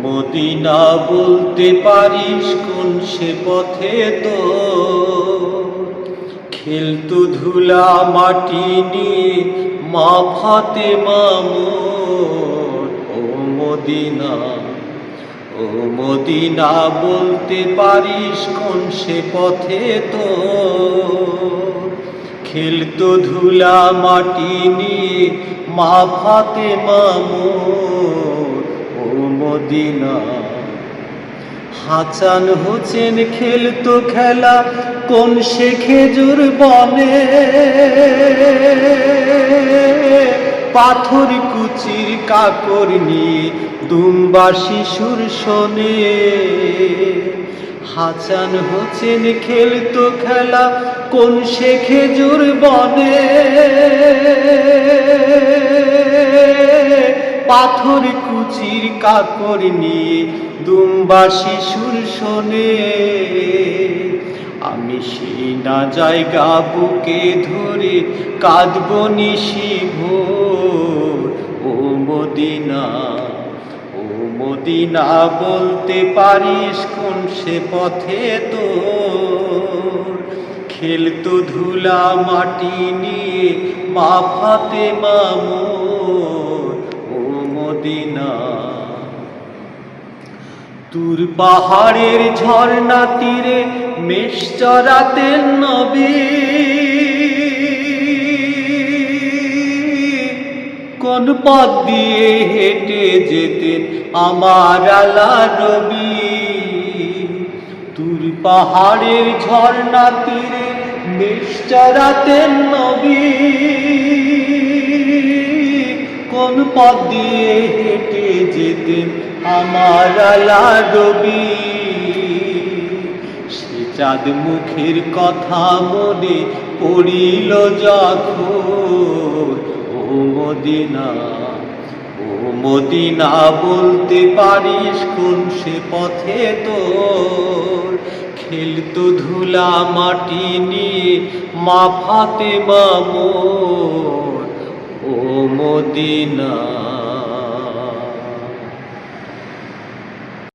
Medina বলতে পারিস কোন সে পথে তো খেলতো ধুলা মাটি নিয়ে মা ফাতেমা মোর। ও মদিনা বলতে পারিস কোন সে পথে তো খেলতো ধুলা মাটি নিয়ে মা ফাতেমা মোর। মদিনা হাসান হোসেন খেলতো খেলা কোন সে খেজুর বনে পাথর কুচির কাকর নিয়ে দুম্বা শিশুর শোনে। হাসান হোসেন খেলতো খেলা কোন সে খেজুর বনে পাথর কুচির কাকর নিয়ে দুম্বা শিশুর শোনে। আমি সেই না জায়গা বুকে ধরে কাঁদব নিশি ভোর। মদিনা বলতে পারিস কোন সে পথে তোর খেলতো ধুলা মাটি নিয়ে মা ফাতেমা মোর। মদিনা তুর পাহাড়ের ঝর্ণা তীরে মেষ চরাতেন নবী কোন পথ দিয়ে হেঁটে যেতেন আমার আলা নবী। তুর পাহাড়ের ঝর্ণা তীরে মেষ চরাতেন নবী কোন পথ দিয়ে হেঁটে যেতেন আমার আলা নবী। সে চাঁদ মুখের কথা মনে পড়িল যখন। মদিনা বলতে পারিস কোন সে পথে তোর খেলতো ধুলা মাটি নিয়ে মা ফাতেমা মোর। মদিনা।